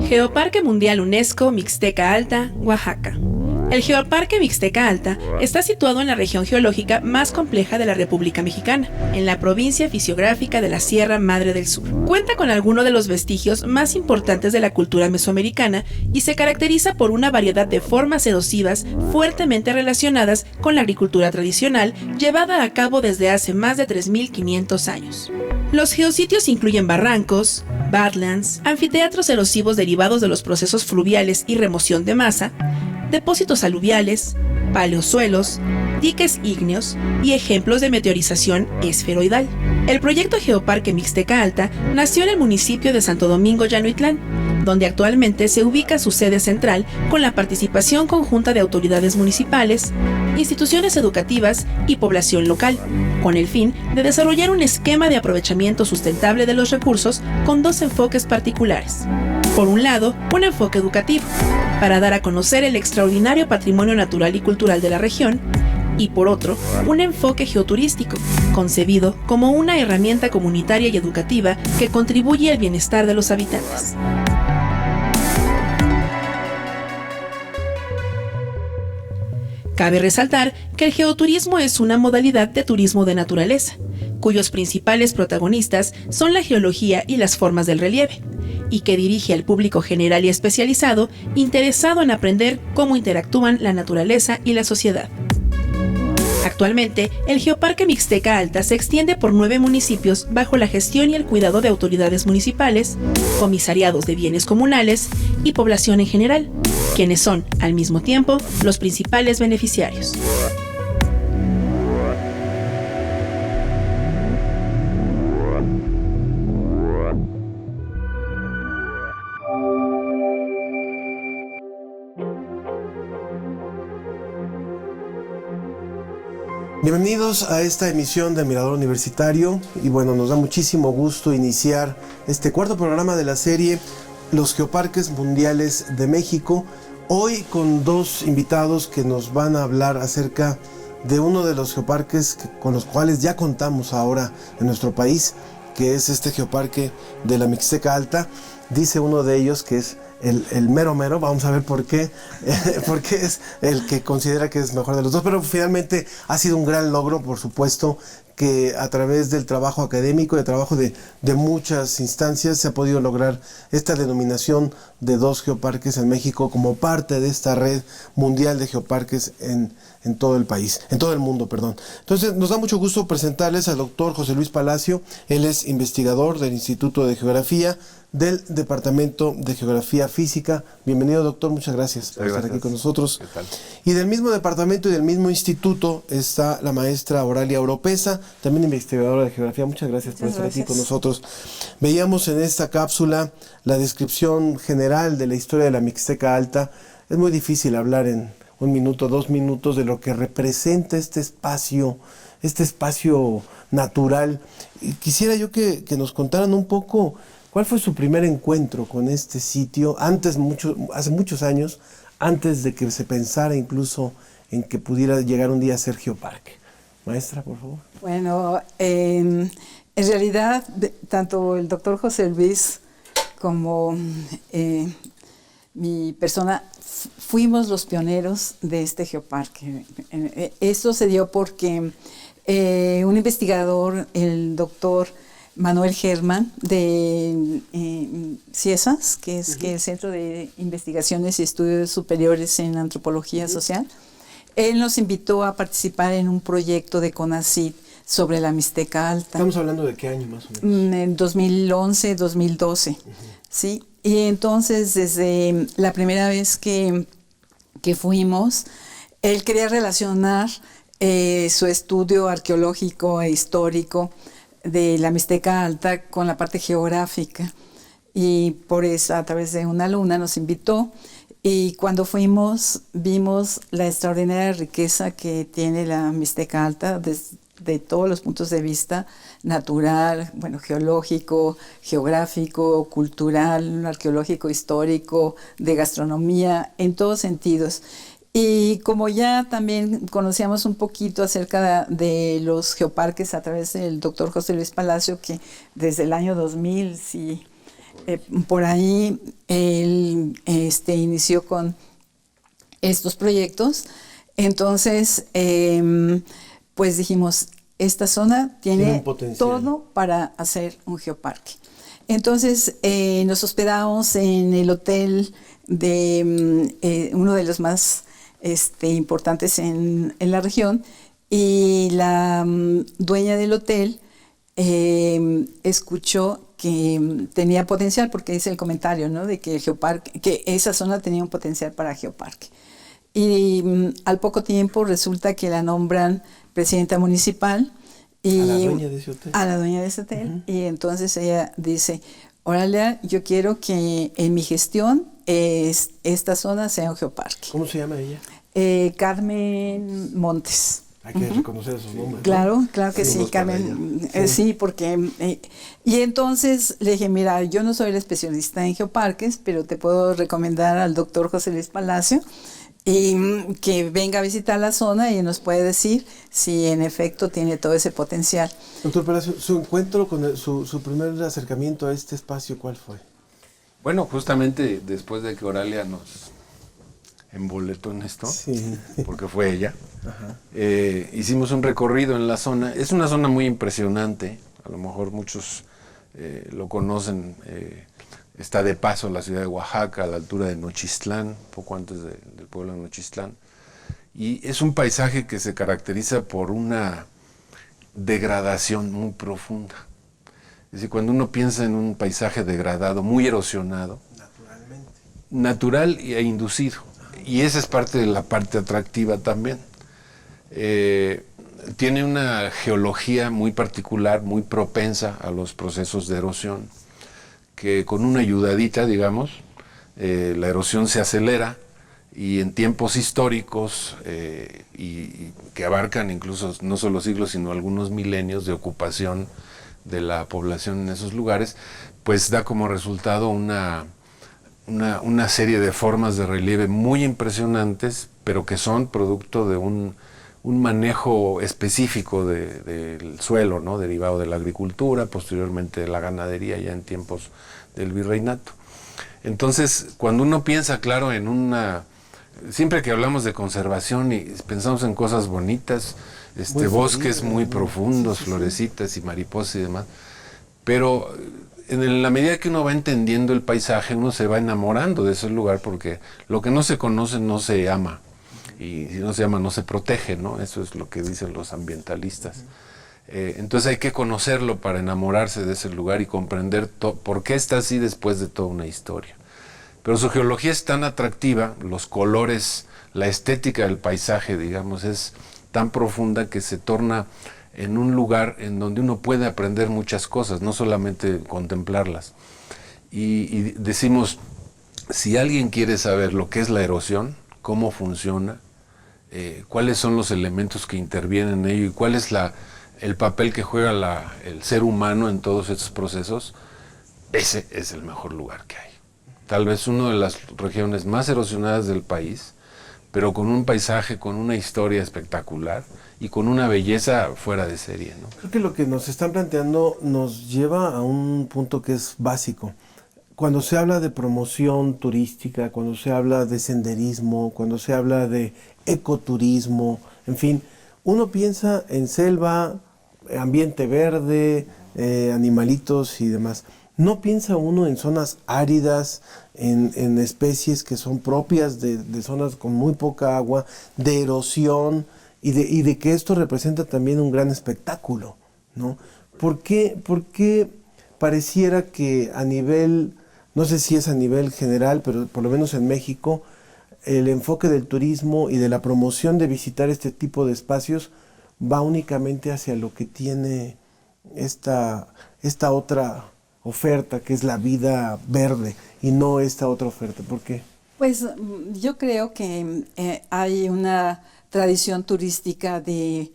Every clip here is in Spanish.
Geoparque Mundial UNESCO Mixteca Alta, Oaxaca. El Geoparque Mixteca Alta está situado en la región geológica más compleja de la República Mexicana, en la provincia fisiográfica de la Sierra Madre del Sur. Cuenta con algunos de los vestigios más importantes de la cultura mesoamericana y se caracteriza por una variedad de formas erosivas fuertemente relacionadas con la agricultura tradicional llevada a cabo desde hace más de 3.500 años. Los geositios incluyen barrancos, badlands, anfiteatros erosivos derivados de los procesos fluviales y remoción de masa, depósitos aluviales, paleosuelos, diques ígneos y ejemplos de meteorización esferoidal. El proyecto Geoparque Mixteca Alta nació en el municipio de Santo Domingo Llanoitlán, donde actualmente se ubica su sede central con la participación conjunta de autoridades municipales, instituciones educativas y población local, con el fin de desarrollar un esquema de aprovechamiento sustentable de los recursos con dos enfoques particulares. Por un lado, un enfoque educativo, para dar a conocer el extraordinario patrimonio natural y cultural de la región, y por otro, un enfoque geoturístico, concebido como una herramienta comunitaria y educativa que contribuye al bienestar de los habitantes. Cabe resaltar que el geoturismo es una modalidad de turismo de naturaleza, cuyos principales protagonistas son la geología y las formas del relieve, y que dirige al público general y especializado interesado en aprender cómo interactúan la naturaleza y la sociedad. Actualmente, el Geoparque Mixteca Alta se extiende por 9 municipios bajo la gestión y el cuidado de autoridades municipales, comisariados de bienes comunales y población en general, quienes son, al mismo tiempo, los principales beneficiarios. Bienvenidos a esta emisión de Mirador Universitario y bueno, nos da muchísimo gusto iniciar este cuarto programa de la serie Los Geoparques Mundiales de México, hoy con dos invitados que nos van a hablar acerca de uno de los geoparques con los cuales ya contamos ahora en nuestro país, que es este Geoparque de la Mixteca Alta. Dice uno de ellos que es el mero mero, vamos a ver por qué, porque es el que considera que es mejor de los dos, pero finalmente ha sido un gran logro, por supuesto, que a través del trabajo académico y el trabajo de muchas instancias se ha podido lograr esta denominación de dos geoparques en México como parte de esta red mundial de geoparques en todo el país, en todo el mundo, perdón. Entonces nos da mucho gusto presentarles al doctor José Luis Palacio. Él es investigador del Instituto de Geografía del Departamento de Geografía Física. Bienvenido, doctor, muchas gracias por estar aquí con nosotros. ¿Qué tal? Y del mismo departamento y del mismo instituto está la maestra Oralia Oropesa, también investigadora de geografía. Muchas gracias por estar aquí con nosotros. Veíamos en esta cápsula la descripción general de la historia de la Mixteca Alta. Es muy difícil hablar en 1 minuto, 2 minutos de lo que representa este espacio natural. Y quisiera yo que nos contaran un poco cuál fue su primer encuentro con este sitio, hace muchos años, antes de que se pensara incluso en que pudiera llegar un día a ser geoparque. Maestra, por favor. Bueno, en realidad, tanto el doctor José Luis como mi persona fuimos los pioneros de este geoparque. Esto se dio porque un investigador, el doctor Manuel Germán de CIESAS, que es el Centro de Investigaciones y Estudios Superiores en Antropología Social, él nos invitó a participar en un proyecto de CONACYT sobre la Mixteca Alta. ¿Estamos hablando de qué año más o menos? En 2011, 2012, ¿sí? Y entonces, desde la primera vez que fuimos, él quería relacionar su estudio arqueológico e histórico de la Mixteca Alta con la parte geográfica, y por eso a través de una alumna nos invitó, y cuando fuimos vimos la extraordinaria riqueza que tiene la Mixteca Alta desde todos los puntos de vista: natural, bueno, geológico, geográfico, cultural, arqueológico, histórico, de gastronomía, en todos sentidos. Y como ya también conocíamos un poquito acerca de los geoparques a través del doctor José Luis Palacio, que desde el año 2000 sí por ahí él inició con estos proyectos. Entonces, pues dijimos, esta zona tiene todo para hacer un geoparque. Entonces, nos hospedamos en el hotel de uno de los más importantes en la región, y la dueña del hotel escuchó que tenía potencial, porque hice el comentario, ¿no?, de que el geoparque, que esa zona tenía un potencial para geoparque. Y al poco tiempo resulta que la nombran presidenta municipal. Y a la dueña de ese hotel. A la dueña de ese hotel. Y entonces ella dice, órale, yo quiero que en mi gestión esta zona sea un geoparque. ¿Cómo se llama ella? Carmen Montes. Hay que reconocer esos nombres. Claro, ¿no? claro que sí, Carmen. Sí, porque... y entonces le dije, mira, yo no soy el especialista en geoparques, pero te puedo recomendar al doctor José Luis Palacio, y que venga a visitar la zona y nos puede decir si en efecto tiene todo ese potencial. Doctor Palacio, su encuentro con su primer acercamiento a este espacio, ¿cuál fue? Bueno, justamente después de que Oralia nos emboletó en esto, sí, porque fue ella, hicimos un recorrido en la zona. Es una zona muy impresionante, a lo mejor muchos lo conocen. Está de paso la ciudad de Oaxaca, a la altura de Nochistlán, poco antes del pueblo de Nochistlán. Y es un paisaje que se caracteriza por una degradación muy profunda. Es decir, cuando uno piensa en un paisaje degradado, muy erosionado, natural e inducido. Y esa es parte de la parte atractiva también. Tiene una geología muy particular, muy propensa a los procesos de erosión, que con una ayudadita, digamos, la erosión se acelera, y en tiempos históricos y que abarcan incluso no solo siglos, sino algunos milenios de ocupación de la población en esos lugares, pues da como resultado una serie de formas de relieve muy impresionantes, pero que son producto de un manejo específico del suelo, ¿no?, derivado de la agricultura, posteriormente de la ganadería, ya en tiempos del virreinato. Entonces, cuando uno piensa, claro, siempre que hablamos de conservación y pensamos en cosas bonitas, bosques muy profundos, florecitas y mariposas y demás, pero en la medida que uno va entendiendo el paisaje, uno se va enamorando de ese lugar, porque lo que no se conoce no se ama. Y si no se llama, no se protege, ¿no? Eso es lo que dicen los ambientalistas. Entonces hay que conocerlo para enamorarse de ese lugar y comprender por qué está así después de toda una historia. Pero su geología es tan atractiva, los colores, la estética del paisaje, digamos, es tan profunda que se torna en un lugar en donde uno puede aprender muchas cosas, no solamente contemplarlas. Y decimos, si alguien quiere saber lo que es la erosión, cómo funciona, cuáles son los elementos que intervienen en ello y cuál es el papel que juega el ser humano en todos estos procesos, ese es el mejor lugar que hay. Tal vez una de las regiones más erosionadas del país, pero con un paisaje, con una historia espectacular y con una belleza fuera de serie, ¿no? Creo que lo que nos están planteando nos lleva a un punto que es básico. Cuando se habla de promoción turística, cuando se habla de senderismo, cuando se habla de ecoturismo, en fin, uno piensa en selva, ambiente verde, animalitos y demás. No piensa uno en zonas áridas, en especies que son propias de zonas con muy poca agua, de erosión, y de que esto representa también un gran espectáculo, ¿no? ¿Por qué pareciera que a nivel, no sé si es a nivel general, pero por lo menos en México, el enfoque del turismo y de la promoción de visitar este tipo de espacios va únicamente hacia lo que tiene esta otra oferta, que es la vida verde, y no esta otra oferta? ¿Por qué? Pues yo creo que hay una tradición turística de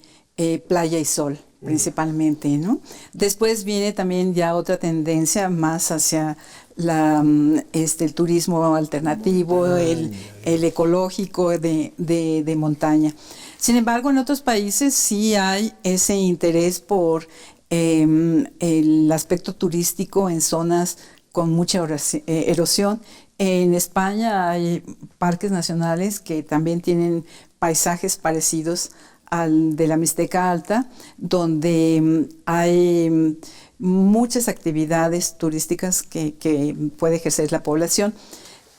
playa y sol, principalmente, ¿no? Después viene también ya otra tendencia más hacia el turismo alternativo, el ecológico de montaña. Sin embargo, en otros países sí hay ese interés por el aspecto turístico en zonas con mucha erosión. En España hay parques nacionales que también tienen paisajes parecidos al de la Mixteca Alta, donde hay muchas actividades turísticas que puede ejercer la población.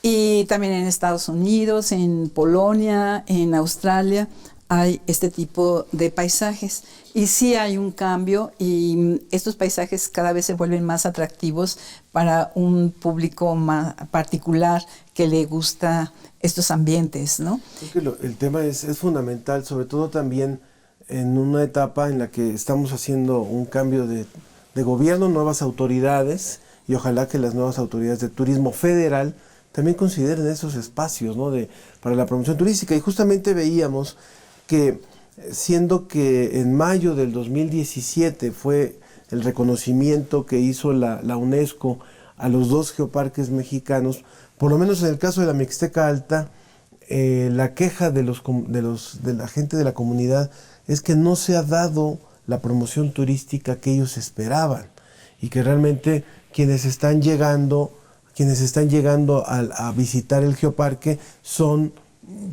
Y también en Estados Unidos, en Polonia, en Australia, hay este tipo de paisajes. Y sí hay un cambio y estos paisajes cada vez se vuelven más atractivos para un público más particular que le gusta estos ambientes, ¿no? Creo que el tema es fundamental, sobre todo también en una etapa en la que estamos haciendo un cambio de gobierno, nuevas autoridades, y ojalá que las nuevas autoridades de turismo federal también consideren esos espacios, ¿no? Para la promoción turística. Y justamente veíamos que, siendo que en mayo del 2017 fue el reconocimiento que hizo la UNESCO a los 2 geoparques mexicanos, por lo menos en el caso de la Mixteca Alta, la queja de la gente de la comunidad es que no se ha dado la promoción turística que ellos esperaban, y que realmente quienes están llegando a visitar el geoparque son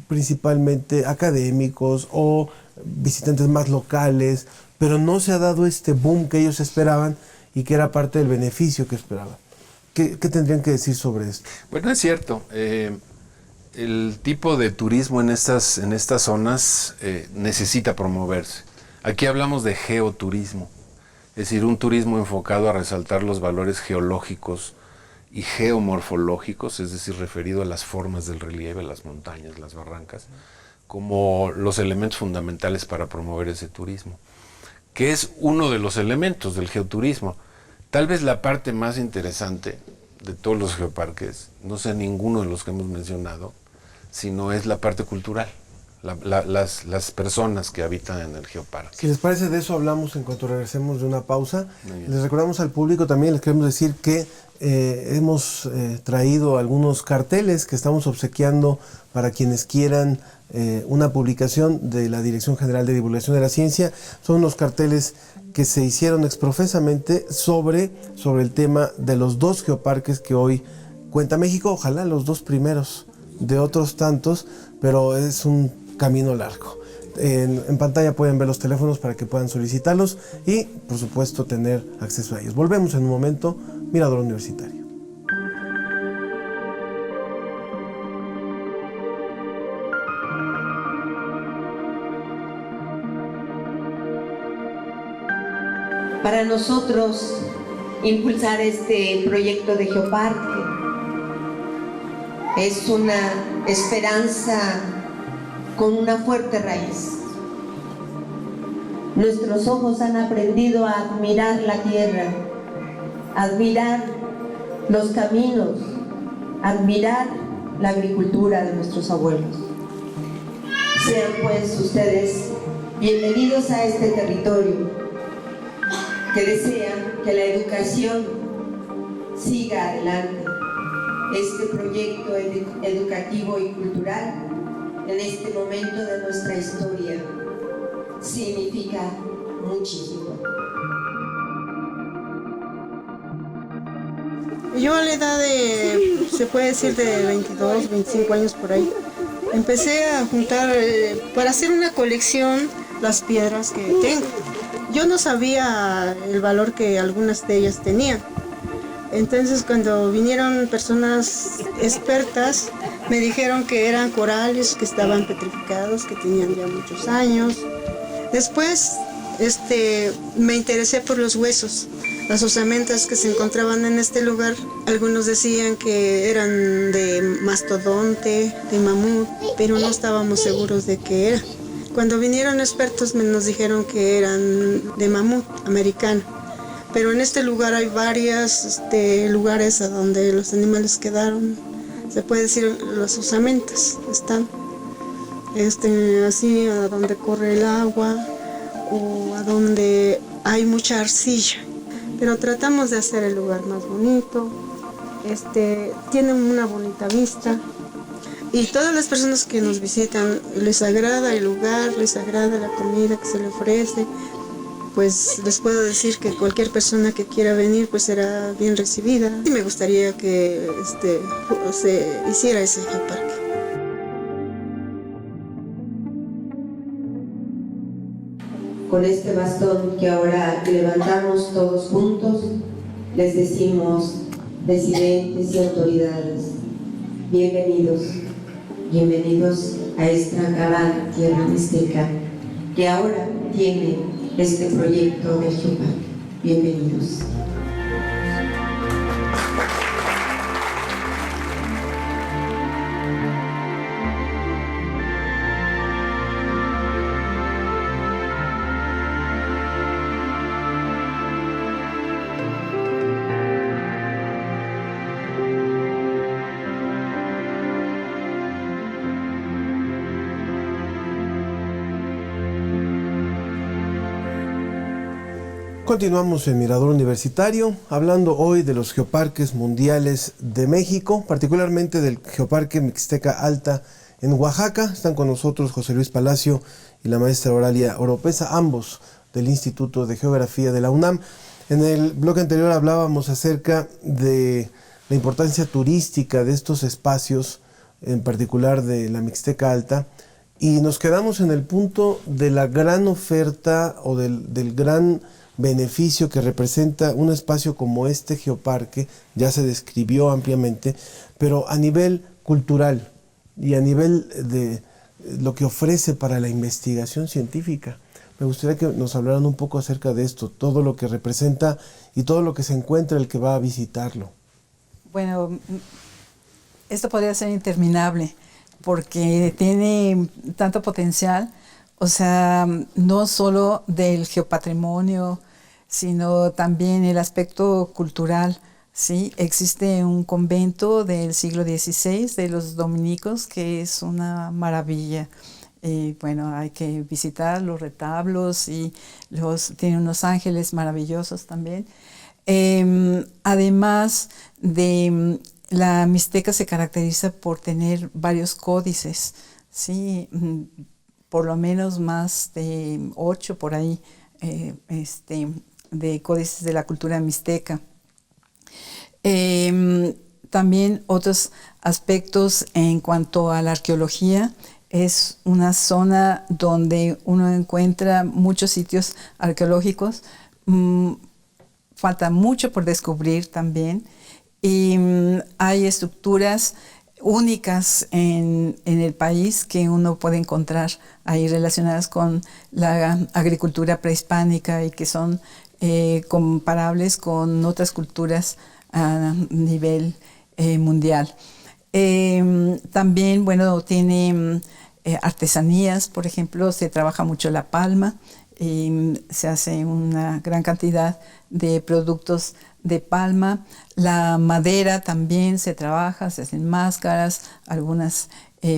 principalmente académicos o visitantes más locales, pero no se ha dado este boom que ellos esperaban y que era parte del beneficio que esperaban. ¿Qué tendrían que decir sobre esto? Bueno, es cierto. El tipo de turismo en estas zonas necesita promoverse. Aquí hablamos de geoturismo, es decir, un turismo enfocado a resaltar los valores geológicos y geomorfológicos, es decir, referido a las formas del relieve, las montañas, las barrancas, como los elementos fundamentales para promover ese turismo, que es uno de los elementos del geoturismo. Tal vez la parte más interesante de todos los geoparques, no sea ninguno de los que hemos mencionado, sino es la parte cultural, las personas que habitan en el geoparque. Si les parece, de eso hablamos en cuanto regresemos de una pausa. Les recordamos al público también, les queremos decir que hemos traído algunos carteles que estamos obsequiando para quienes quieran una publicación de la Dirección General de Divulgación de la Ciencia. Son unos carteles que se hicieron exprofesamente sobre el tema de los 2 geoparques que hoy cuenta México. Ojalá los 2 primeros de otros tantos, pero es un camino largo. En pantalla pueden ver los teléfonos para que puedan solicitarlos y, por supuesto, tener acceso a ellos. Volvemos en un momento. Mirador Universitario. Para nosotros, impulsar este proyecto de geoparque es una esperanza con una fuerte raíz. Nuestros ojos han aprendido a admirar la tierra, admirar los caminos, admirar la agricultura de nuestros abuelos. Sean pues ustedes bienvenidos a este territorio que desea que la educación siga adelante. Este proyecto educativo y cultural en este momento de nuestra historia significa muchísimo. Yo a la edad de, se puede decir, de 22, 25 años por ahí, empecé a juntar para hacer una colección las piedras que tengo. Yo no sabía el valor que algunas de ellas tenían. Entonces, cuando vinieron personas expertas, me dijeron que eran corales, que estaban petrificados, que tenían ya muchos años. Después me interesé por los huesos, las osamentas que se encontraban en este lugar. Algunos decían que eran de mastodonte, de mamut, pero no estábamos seguros de qué era. Cuando vinieron expertos nos dijeron que eran de mamut americano. Pero en este lugar hay varios lugares a donde los animales quedaron, se puede decir las osamentas están, así a donde corre el agua o a donde hay mucha arcilla. Pero tratamos de hacer el lugar más bonito, tienen una bonita vista y todas las personas que nos visitan les agrada el lugar, les agrada la comida que se le ofrece. pues les puedo decir que cualquier persona que quiera venir pues será bien recibida. Y me gustaría que se hiciera ese geoparque. Con este bastón que ahora levantamos todos juntos, les decimos, residentes y autoridades, bienvenidos, bienvenidos a esta gran tierra mixteca que ahora tiene este proyecto del geoparque. Bienvenidos. Continuamos en Mirador Universitario, hablando hoy de los geoparques mundiales de México, particularmente del Geoparque Mixteca Alta en Oaxaca. Están con nosotros José Luis Palacio y la maestra Oralia Oropesa, ambos del Instituto de Geografía de la UNAM. En el bloque anterior hablábamos acerca de la importancia turística de estos espacios, en particular de la Mixteca Alta, y nos quedamos en el punto de la gran oferta o del gran beneficio que representa un espacio como este geoparque. Ya se describió ampliamente, pero a nivel cultural y a nivel de lo que ofrece para la investigación científica. Me gustaría que nos hablaran un poco acerca de esto, todo lo que representa y todo lo que se encuentra el que va a visitarlo. Bueno, esto podría ser interminable porque tiene tanto potencial. O sea, no solo del geopatrimonio, sino también el aspecto cultural, ¿sí? Existe un convento del siglo XVI de los dominicos que es una maravilla. Bueno, hay que visitar los retablos y tiene unos ángeles maravillosos también. Además de la Mixteca se caracteriza por tener varios códices, ¿sí? Por lo menos más de 8 por ahí, de códices de la cultura mixteca. También otros aspectos en cuanto a la arqueología. Es una zona donde uno encuentra muchos sitios arqueológicos. Falta mucho por descubrir también. Y hay estructuras únicas en el país que uno puede encontrar ahí relacionadas con la agricultura prehispánica y que son comparables con otras culturas a nivel mundial. También, bueno, tiene artesanías, por ejemplo, se trabaja mucho la palma y se hace una gran cantidad de productos de palma. La madera también se trabaja, se hacen máscaras, algunas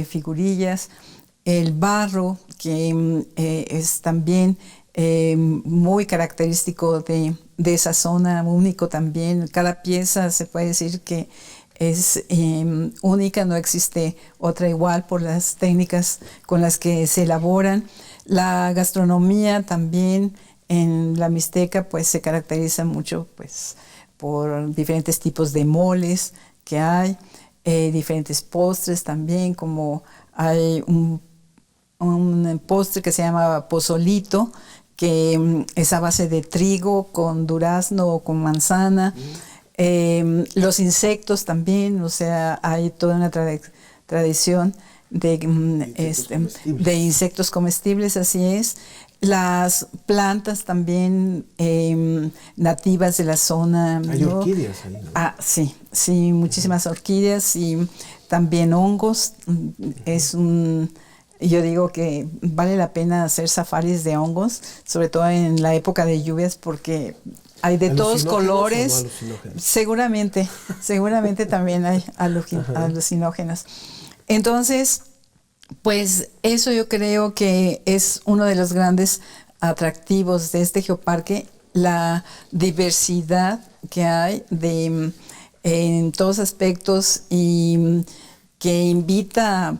figurillas. El barro, que es también muy característico de esa zona, único también. Cada pieza se puede decir que es única, no existe otra igual por las técnicas con las que se elaboran. La gastronomía también en la Mixteca pues se caracteriza mucho pues por diferentes tipos de moles que hay, diferentes postres también, como hay un postre que se llama pozolito, que es a base de trigo con durazno o con manzana. Los insectos también, o sea, hay toda una tradición de insectos comestibles, así es. Las plantas también nativas de la zona. Hay orquídeas ahí, ¿no? Ah, sí, muchísimas orquídeas y también hongos. Yo digo que vale la pena hacer safaris de hongos, sobre todo en la época de lluvias, porque hay de todos colores. No, seguramente también hay alucinógenos. Entonces, pues eso yo creo que es uno de los grandes atractivos de este geoparque, la diversidad que hay en todos aspectos y que invita,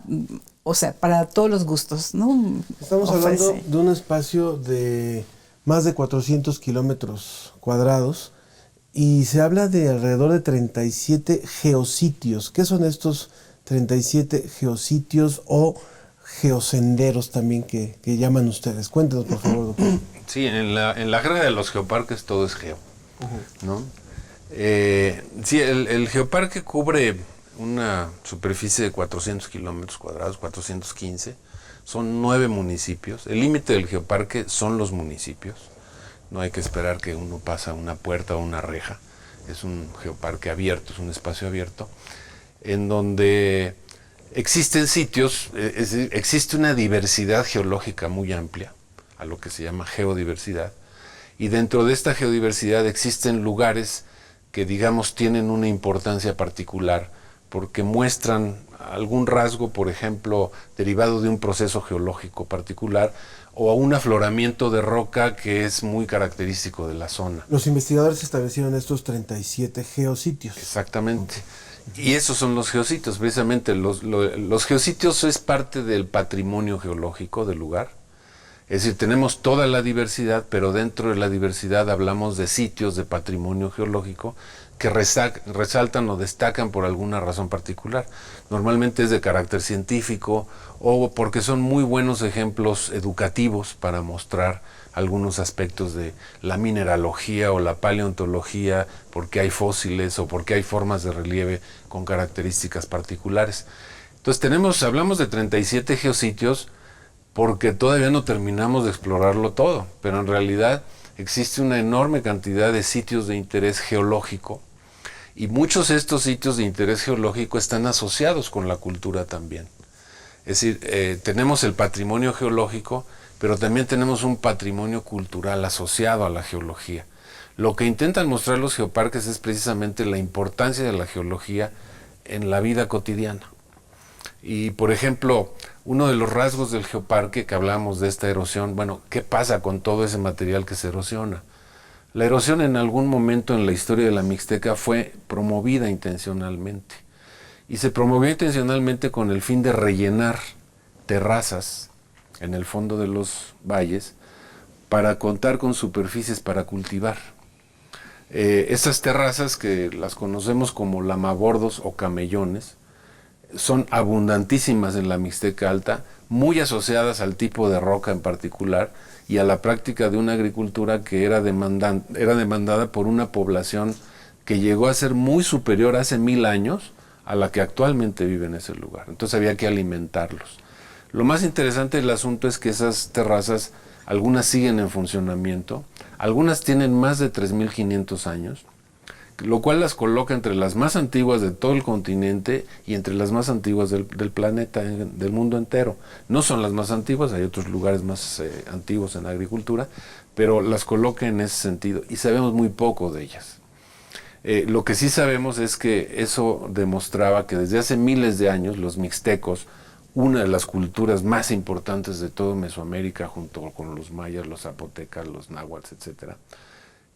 o sea, para todos los gustos, ¿no? Estamos hablando de un espacio de más de 400 kilómetros cuadrados y se habla de alrededor de 37 geositios. ¿Qué son estos 37 geositios o geosenderos también que llaman ustedes? Cuéntanos, por favor, doctor. Sí, en la jerga de los geoparques todo es geo, ¿no? Sí, el geoparque cubre una superficie de 400 kilómetros cuadrados, 415. Son 9 municipios. El límite del geoparque son los municipios. No hay que esperar que uno pase una puerta o una reja. Es un geoparque abierto, es un espacio abierto, en donde existen sitios, existe una diversidad geológica muy amplia, a lo que se llama geodiversidad, y dentro de esta geodiversidad existen lugares que, digamos, tienen una importancia particular porque muestran algún rasgo, por ejemplo, derivado de un proceso geológico particular o a un afloramiento de roca que es muy característico de la zona. Los investigadores establecieron estos 37 geositios. Exactamente. Y esos son los geositios, precisamente. Los geositios es parte del patrimonio geológico del lugar. Es decir, tenemos toda la diversidad, pero dentro de la diversidad hablamos de sitios de patrimonio geológico que resaltan o destacan por alguna razón particular. Normalmente es de carácter científico o porque son muy buenos ejemplos educativos para mostrar algunos aspectos de la mineralogía o la paleontología, porque hay fósiles o porque hay formas de relieve con características particulares. Entonces hablamos de 37 geositios porque todavía no terminamos de explorarlo todo, pero en realidad existe una enorme cantidad de sitios de interés geológico y muchos de estos sitios de interés geológico están asociados con la cultura también. Es decir, tenemos el patrimonio geológico, pero también tenemos un patrimonio cultural asociado a la geología. Lo que intentan mostrar los geoparques es precisamente la importancia de la geología en la vida cotidiana. Y, por ejemplo, uno de los rasgos del geoparque, que hablamos de esta erosión, bueno, ¿qué pasa con todo ese material que se erosiona? La erosión en algún momento en la historia de la Mixteca fue promovida intencionalmente. Y se promovió intencionalmente con el fin de rellenar terrazas en el fondo de los valles para contar con superficies para cultivar. Esas terrazas, que las conocemos como lamabordos o camellones, son abundantísimas en la Mixteca Alta, muy asociadas al tipo de roca en particular y a la práctica de una agricultura que era demandada por una población que llegó a ser muy superior hace 1000 años a la que actualmente vive en ese lugar. Entonces había que alimentarlos. Lo más interesante del asunto es que esas terrazas, algunas siguen en funcionamiento, algunas tienen más de 3500 años, lo cual las coloca entre las más antiguas de todo el continente y entre las más antiguas del planeta, del mundo entero. No son las más antiguas, hay otros lugares más antiguos en la agricultura, pero las coloca en ese sentido y sabemos muy poco de ellas. Lo que sí sabemos es que eso demostraba que desde hace miles de años los mixtecos, una de las culturas más importantes de todo Mesoamérica, junto con los mayas, los zapotecas, los náhuatl, etc.,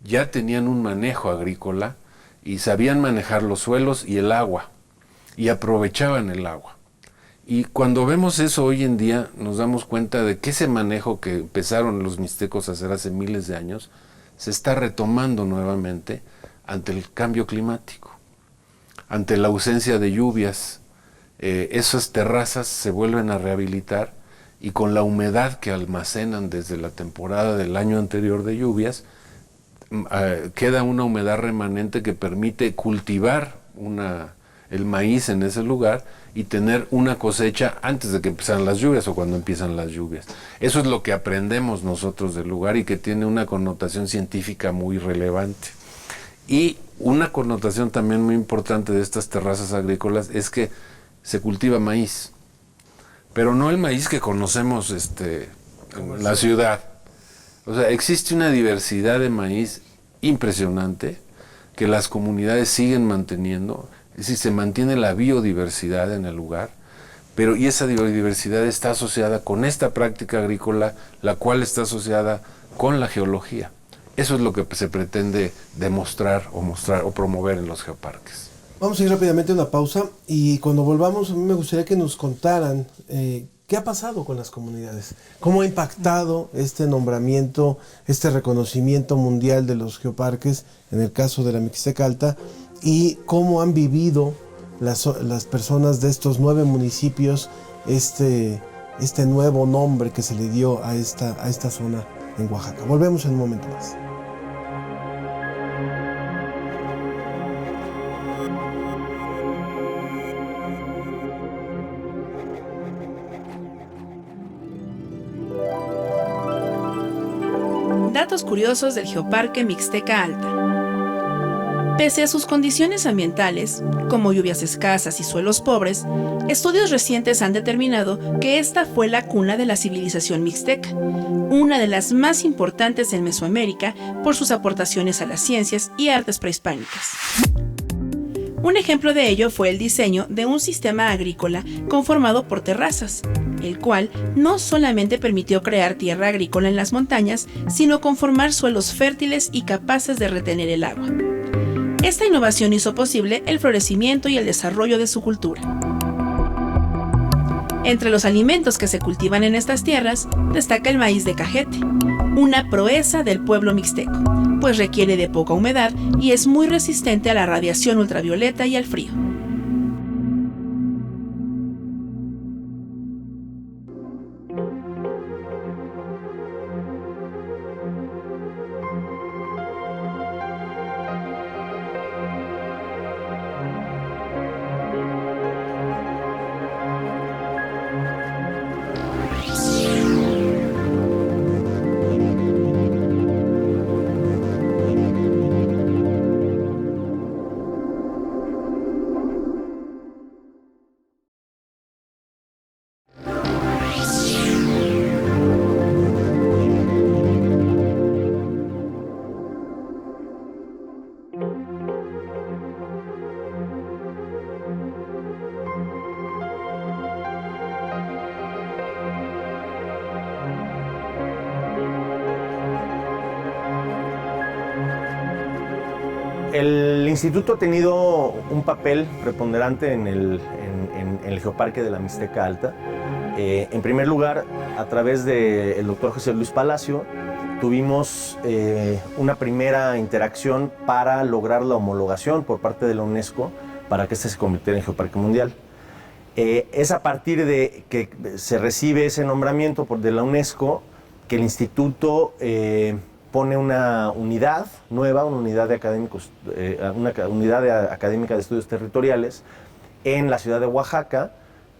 ya tenían un manejo agrícola y sabían manejar los suelos y el agua, y aprovechaban el agua. Y cuando vemos eso hoy en día, nos damos cuenta de que ese manejo que empezaron los mixtecos a hacer hace miles de años, se está retomando nuevamente ante el cambio climático, ante la ausencia de lluvias. Esas terrazas se vuelven a rehabilitar y con la humedad que almacenan desde la temporada del año anterior de lluvias, queda una humedad remanente que permite cultivar el maíz en ese lugar y tener una cosecha antes de que empiezan las lluvias o cuando empiezan las lluvias. Eso es lo que aprendemos nosotros del lugar y que tiene una connotación científica muy relevante. Y una connotación también muy importante de estas terrazas agrícolas es que se cultiva maíz, pero no el maíz que conocemos en la ciudad. O sea, existe una diversidad de maíz impresionante que las comunidades siguen manteniendo, es decir, se mantiene la biodiversidad en el lugar, y esa biodiversidad está asociada con esta práctica agrícola, la cual está asociada con la geología. Eso es lo que se pretende demostrar o promover en los geoparques. Vamos a ir rápidamente a una pausa y cuando volvamos a mí me gustaría que nos contaran ¿Qué ha pasado con las comunidades? ¿Cómo ha impactado este nombramiento, este reconocimiento mundial de los geoparques, en el caso de la Mixteca Alta, y cómo han vivido las personas de estos 9 municipios este nuevo nombre que se le dio a esta zona en Oaxaca? Volvemos en un momento más. Datos curiosos del Geoparque Mixteca Alta. Pese a sus condiciones ambientales, como lluvias escasas y suelos pobres, estudios recientes han determinado que esta fue la cuna de la civilización mixteca, una de las más importantes en Mesoamérica por sus aportaciones a las ciencias y artes prehispánicas. Un ejemplo de ello fue el diseño de un sistema agrícola conformado por terrazas, el cual no solamente permitió crear tierra agrícola en las montañas, sino conformar suelos fértiles y capaces de retener el agua. Esta innovación hizo posible el florecimiento y el desarrollo de su cultura. Entre los alimentos que se cultivan en estas tierras destaca el maíz de cajete, una proeza del pueblo mixteco, pues requiere de poca humedad y es muy resistente a la radiación ultravioleta y al frío. El instituto ha tenido un papel preponderante en el Geoparque de la Mixteca Alta. En primer lugar, a través del doctor José Luis Palacio, tuvimos una primera interacción para lograr la homologación por parte de la UNESCO para que este se convirtiera en Geoparque Mundial. Es a partir de que se recibe ese nombramiento de la UNESCO que el instituto pone una unidad nueva, una unidad académica de estudios territoriales en la ciudad de Oaxaca,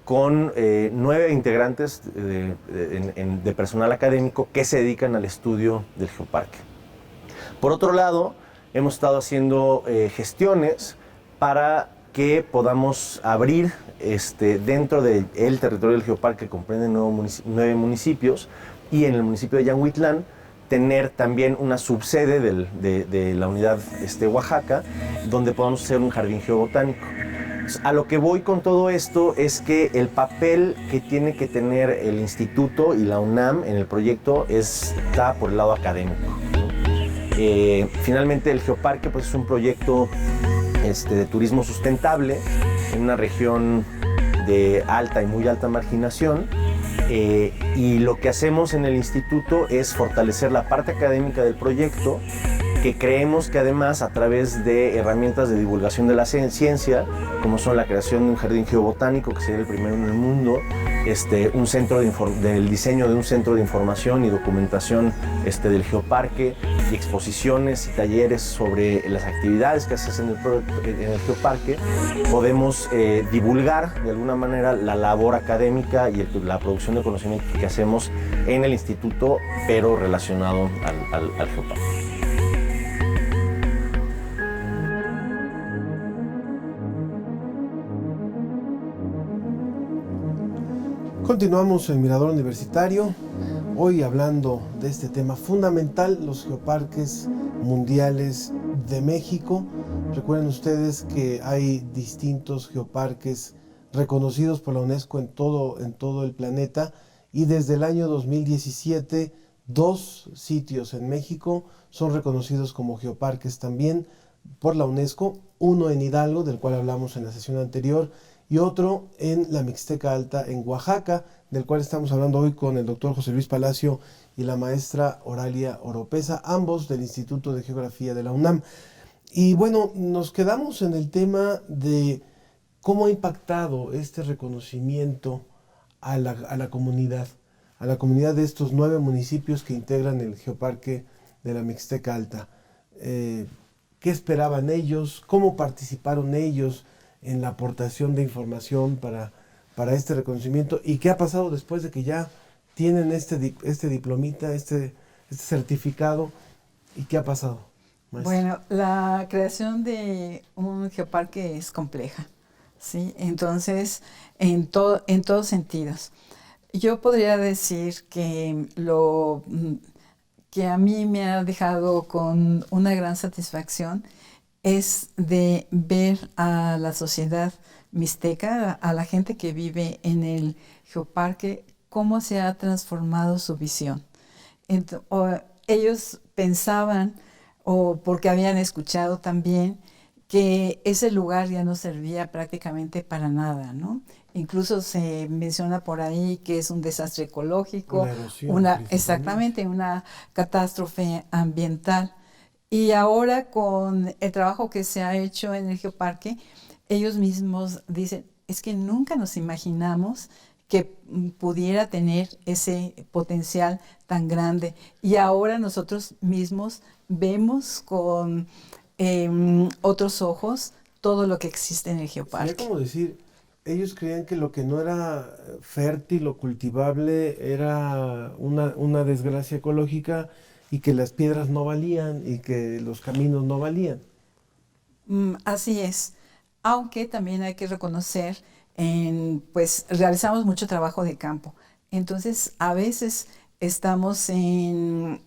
con 9 integrantes de personal académico que se dedican al estudio del geoparque. Por otro lado, hemos estado haciendo gestiones para que podamos abrir dentro del territorio del geoparque, que comprende 9 municipios, y en el municipio de Yanhuitlán tener también una subsede de la unidad Oaxaca, donde podamos hacer un jardín geobotánico. A lo que voy con todo esto es que el papel que tiene que tener el instituto y la UNAM en el proyecto está por el lado académico, ¿no? Finalmente el geoparque pues, es un proyecto de turismo sustentable en una región de alta y muy alta marginación. Y lo que hacemos en el instituto es fortalecer la parte académica del proyecto, que creemos que además a través de herramientas de divulgación de la ciencia, como son la creación de un jardín geobotánico, que sería el primero en el mundo, del diseño de un centro de información y documentación del geoparque, y exposiciones y talleres sobre las actividades que se hacen en el geoparque, podemos divulgar de alguna manera la labor académica y la producción de conocimiento que hacemos en el instituto, pero relacionado al geoparque. Continuamos en Mirador Universitario, hoy hablando de este tema fundamental, los geoparques mundiales de México. Recuerden ustedes que hay distintos geoparques reconocidos por la UNESCO en todo el planeta, y desde el año 2017 2 sitios en México son reconocidos como geoparques también por la UNESCO, uno en Hidalgo, del cual hablamos en la sesión anterior, y otro en la Mixteca Alta, en Oaxaca, del cual estamos hablando hoy con el doctor José Luis Palacio y la maestra Oralia Oropesa, ambos del Instituto de Geografía de la UNAM. Y bueno, nos quedamos en el tema de cómo ha impactado este reconocimiento a la comunidad de estos 9 municipios que integran el Geoparque de la Mixteca Alta. ¿Qué esperaban ellos? ¿Cómo participaron ellos en la aportación de información para este reconocimiento? ¿Y qué ha pasado después de que ya tienen este diplomita, este certificado? ¿Y qué ha pasado, maestra? Bueno, la creación de un geoparque es compleja, ¿sí? Entonces, en todos sentidos. Yo podría decir que lo que a mí me ha dejado con una gran satisfacción es de ver a la sociedad mixteca, a la gente que vive en el geoparque, cómo se ha transformado su visión. Ellos pensaban, o porque habían escuchado también, que ese lugar ya no servía prácticamente para nada, ¿no? Incluso se menciona por ahí que es un desastre ecológico, exactamente, una catástrofe ambiental. Y ahora con el trabajo que se ha hecho en el geoparque, ellos mismos dicen, es que nunca nos imaginamos que pudiera tener ese potencial tan grande. Y ahora nosotros mismos vemos con otros ojos todo lo que existe en el geoparque. Sería como decir, ellos creían que lo que no era fértil o cultivable era una desgracia ecológica y que las piedras no valían y que los caminos no valían. Así es, aunque también hay que reconocer, pues realizamos mucho trabajo de campo. Entonces, a veces estamos en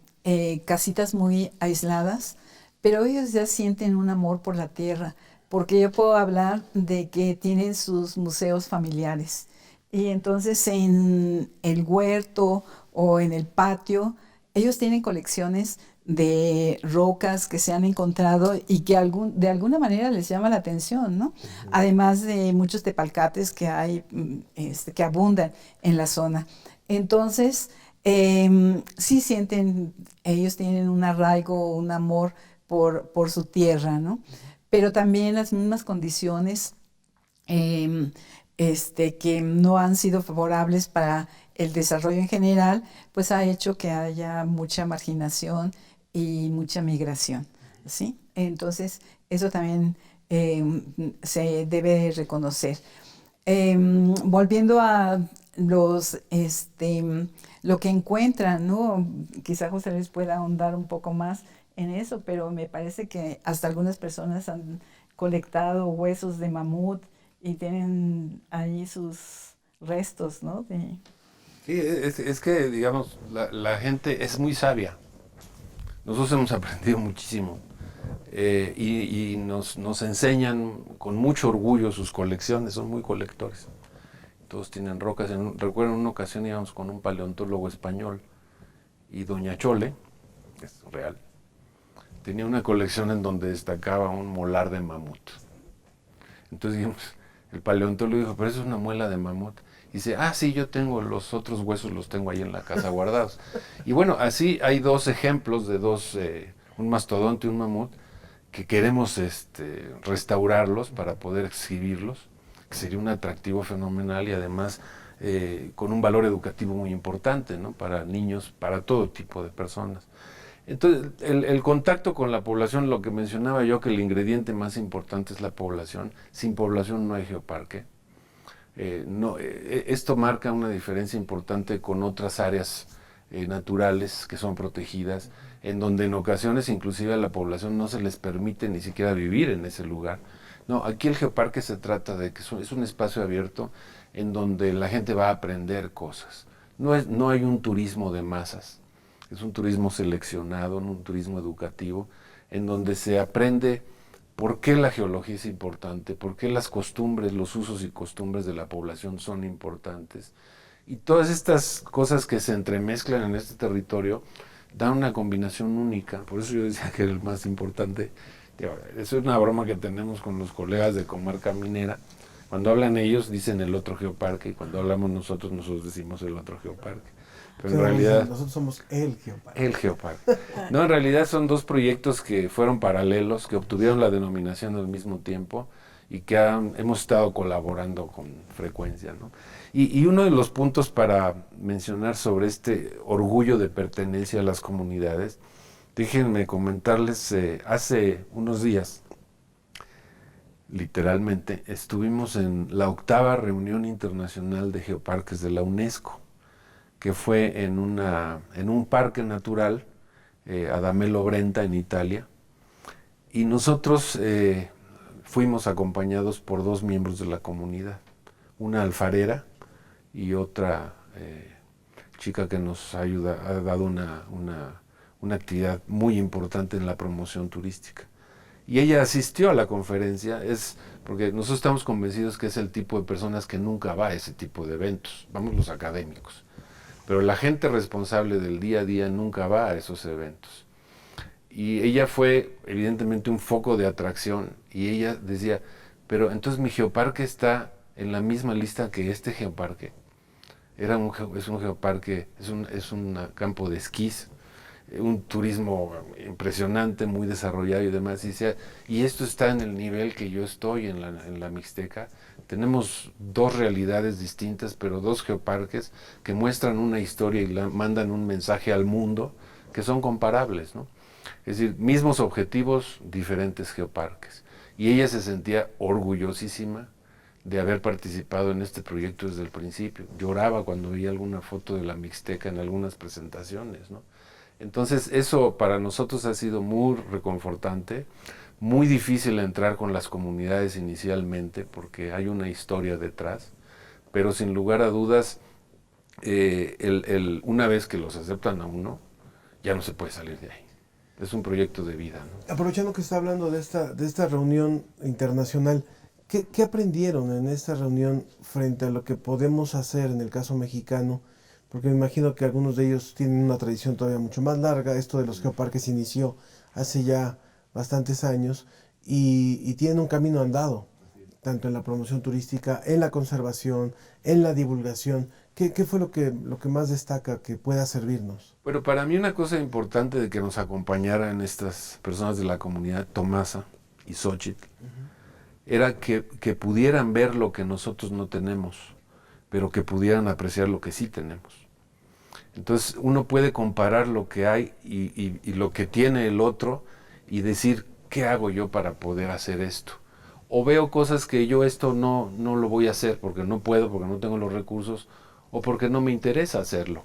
casitas muy aisladas, pero ellos ya sienten un amor por la tierra, porque yo puedo hablar de que tienen sus museos familiares. Y entonces en el huerto o en el patio, ellos tienen colecciones de rocas que se han encontrado y que de alguna manera les llama la atención, ¿no? Uh-huh. Además de muchos tepalcates que hay, que abundan en la zona. Entonces, sí sienten, ellos tienen un arraigo, un amor por su tierra, ¿no? Pero también las mismas condiciones que no han sido favorables para el desarrollo en general, pues ha hecho que haya mucha marginación y mucha migración, ¿sí? Entonces, eso también se debe reconocer. Volviendo a lo que encuentran, ¿no? Quizá José Luis pueda ahondar un poco más en eso, pero me parece que hasta algunas personas han colectado huesos de mamut y tienen ahí sus restos, ¿no? Sí, es que, digamos, la gente es muy sabia. Nosotros hemos aprendido muchísimo y nos enseñan con mucho orgullo sus colecciones, son muy colectores. Todos tienen rocas. Recuerdo en una ocasión íbamos con un paleontólogo español y doña Chole, es real, tenía una colección en donde destacaba un molar de mamut. Entonces dijimos, el paleontólogo dijo, pero eso es una muela de mamut. Y dice, sí, yo tengo los otros huesos, los tengo ahí en la casa guardados. Y bueno, así hay 2 ejemplos de un mastodonte y un mamut, que queremos restaurarlos para poder exhibirlos, que sería un atractivo fenomenal y además con un valor educativo muy importante, ¿no? Para niños, para todo tipo de personas. Entonces, el contacto con la población, lo que mencionaba yo, que el ingrediente más importante es la población. Sin población no hay geoparque. Esto marca una diferencia importante con otras áreas naturales que son protegidas, en donde en ocasiones inclusive a la población no se les permite ni siquiera vivir en ese lugar. No, aquí el geoparque se trata de que es un espacio abierto en donde la gente va a aprender cosas. No hay un turismo de masas. Es un turismo seleccionado, un turismo educativo, en donde se aprende por qué la geología es importante, por qué las costumbres, los usos y costumbres de la población son importantes. Y todas estas cosas que se entremezclan en este territorio dan una combinación única. Por eso yo decía que era el más importante. Eso es una broma que tenemos con los colegas de Comarca Minera, Cuando hablan ellos dicen el otro geoparque, y cuando hablamos nosotros decimos el otro geoparque. Pero en realidad nosotros somos el geoparque. El geoparque. No, en realidad son dos proyectos que fueron paralelos, que obtuvieron la denominación al mismo tiempo y que hemos estado colaborando con frecuencia, ¿no? Y uno de los puntos para mencionar sobre este orgullo de pertenencia a las comunidades, déjenme comentarles, hace unos días, literalmente, estuvimos en la 8ª reunión internacional de geoparques de la UNESCO, que fue en un parque natural, Adamello Brenta, en Italia, y nosotros fuimos acompañados por 2 miembros de la comunidad, una alfarera y otra chica que nos ha dado una actividad muy importante en la promoción turística. Y ella asistió a la conferencia, porque nosotros estamos convencidos que es el tipo de personas que nunca va a ese tipo de eventos, vamos los académicos, pero la gente responsable del día a día nunca va a esos eventos. Y ella fue evidentemente un foco de atracción, y ella decía, pero entonces mi geoparque está en la misma lista que este geoparque. Es un geoparque, es un campo de esquís, un turismo impresionante, muy desarrollado y demás. Y esto está en el nivel que yo estoy en la Mixteca. Tenemos 2 realidades distintas, pero 2 geoparques que muestran una historia y mandan un mensaje al mundo que son comparables, ¿no? Es decir, mismos objetivos, diferentes geoparques. Y ella se sentía orgullosísima de haber participado en este proyecto desde el principio. Lloraba cuando veía alguna foto de la Mixteca en algunas presentaciones, ¿no? Entonces eso para nosotros ha sido muy reconfortante, muy difícil entrar con las comunidades inicialmente porque hay una historia detrás, pero sin lugar a dudas, una vez que los aceptan a uno, ya no se puede salir de ahí. Es un proyecto de vida, ¿no? Aprovechando que está hablando de esta reunión internacional, ¿qué aprendieron en esta reunión frente a lo que podemos hacer en el caso mexicano? Porque me imagino que algunos de ellos tienen una tradición todavía mucho más larga. Esto de los geoparques inició hace ya bastantes años y tienen un camino andado, tanto en la promoción turística, en la conservación, en la divulgación. ¿Qué fue lo que más destaca que pueda servirnos? Bueno, para mí una cosa importante de que nos acompañaran estas personas de la comunidad, Tomasa y Xochitl, era que pudieran ver lo que nosotros no tenemos, pero que pudieran apreciar lo que sí tenemos. Entonces uno puede comparar lo que hay y lo que tiene el otro y decir, ¿qué hago yo para poder hacer esto? O veo cosas que yo esto no lo voy a hacer porque no puedo, porque no tengo los recursos o porque no me interesa hacerlo.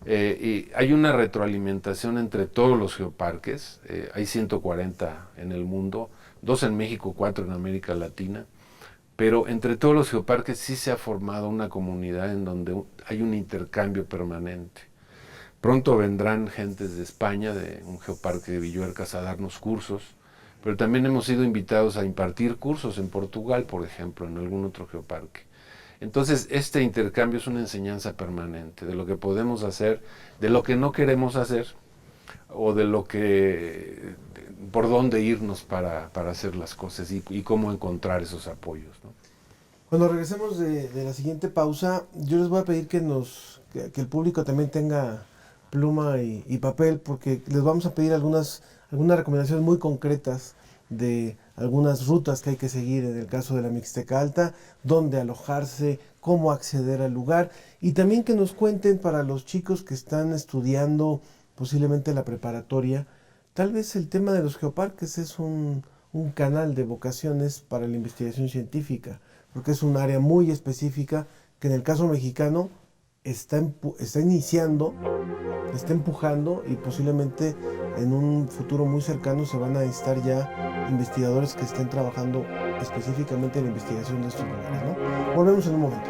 Y hay una retroalimentación entre todos los geoparques, hay 140 en el mundo, 2 en México, 4 en América Latina, pero entre todos los geoparques sí se ha formado una comunidad en donde hay un intercambio permanente. Pronto vendrán gentes de España, de un geoparque de Villuercas, a darnos cursos, pero también hemos sido invitados a impartir cursos en Portugal, por ejemplo, en algún otro geoparque. Entonces, este intercambio es una enseñanza permanente de lo que podemos hacer, de lo que no queremos hacer, o de lo que, por dónde irnos para hacer las cosas y cómo encontrar esos apoyos, ¿no? Cuando regresemos de la siguiente pausa, yo les voy a pedir que el público también tenga pluma y papel, porque les vamos a pedir algunas recomendaciones muy concretas de algunas rutas que hay que seguir en el caso de la Mixteca Alta, dónde alojarse, cómo acceder al lugar, y también que nos cuenten para los chicos que están estudiando posiblemente la preparatoria, tal vez el tema de los geoparques es un canal de vocaciones para la investigación científica, porque es un área muy específica que en el caso mexicano está iniciando, está empujando, y posiblemente en un futuro muy cercano se van a necesitar ya investigadores que estén trabajando específicamente en la investigación de estos lugares, ¿no? Volvemos en un momento.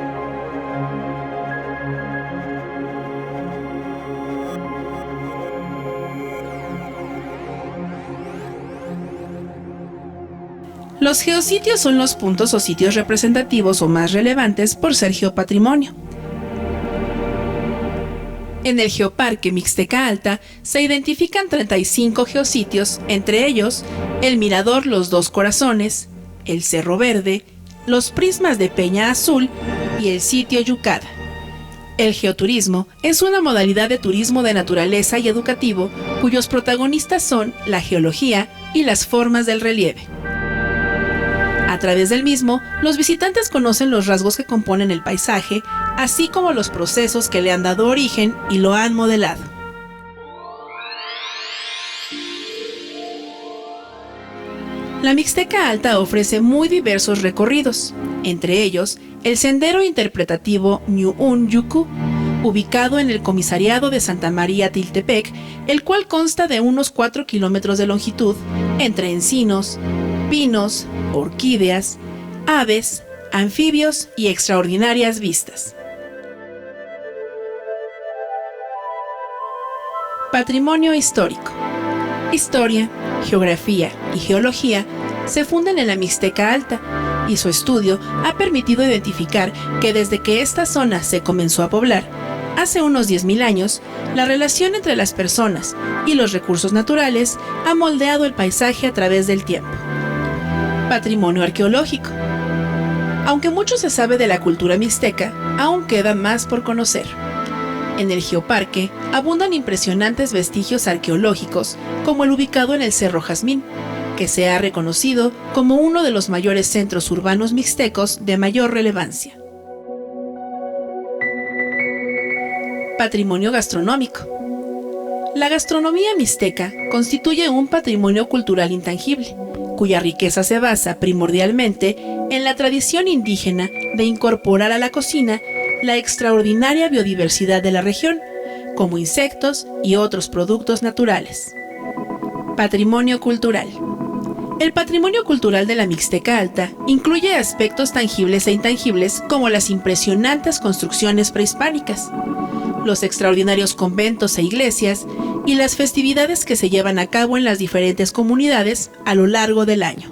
Los geositios son los puntos o sitios representativos o más relevantes por ser geopatrimonio. En el Geoparque Mixteca Alta se identifican 35 geositios, entre ellos el Mirador Los Dos Corazones, el Cerro Verde, los prismas de Peña Azul y el sitio Yucada. El geoturismo es una modalidad de turismo de naturaleza y educativo cuyos protagonistas son la geología y las formas del relieve. A través del mismo, los visitantes conocen los rasgos que componen el paisaje, así como los procesos que le han dado origen y lo han modelado. La Mixteca Alta ofrece muy diversos recorridos, entre ellos el sendero interpretativo Ñu'un Yucu, ubicado en el comisariado de Santa María Tiltepec, el cual consta de unos 4 kilómetros de longitud, entre encinos, pinos, orquídeas, aves, anfibios y extraordinarias vistas. Patrimonio histórico. Historia, geografía y geología se funden en la Mixteca Alta, y su estudio ha permitido identificar que desde que esta zona se comenzó a poblar, hace unos 10.000 años, la relación entre las personas y los recursos naturales ha moldeado el paisaje a través del tiempo. Patrimonio arqueológico. Aunque mucho se sabe de la cultura mixteca, aún queda más por conocer. En el Geoparque abundan impresionantes vestigios arqueológicos, como el ubicado en el Cerro Jazmín, que se ha reconocido como uno de los mayores centros urbanos mixtecos de mayor relevancia. Patrimonio gastronómico. La gastronomía mixteca constituye un patrimonio cultural intangible, cuya riqueza se basa primordialmente en la tradición indígena de incorporar a la cocina la extraordinaria biodiversidad de la región, como insectos y otros productos naturales. Patrimonio cultural. El patrimonio cultural de la Mixteca Alta incluye aspectos tangibles e intangibles como las impresionantes construcciones prehispánicas, los extraordinarios conventos e iglesias y las festividades que se llevan a cabo en las diferentes comunidades a lo largo del año.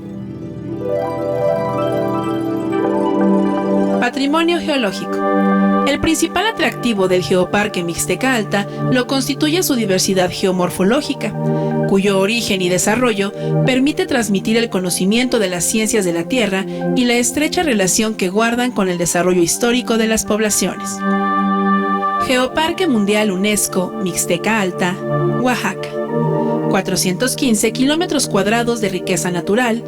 Patrimonio geológico. El principal atractivo del Geoparque Mixteca Alta lo constituye su diversidad geomorfológica, cuyo origen y desarrollo permite transmitir el conocimiento de las ciencias de la Tierra y la estrecha relación que guardan con el desarrollo histórico de las poblaciones. Geoparque Mundial UNESCO Mixteca Alta, Oaxaca. 415 kilómetros cuadrados de riqueza natural,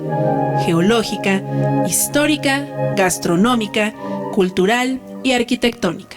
geológica, histórica, gastronómica, cultural y arquitectónica.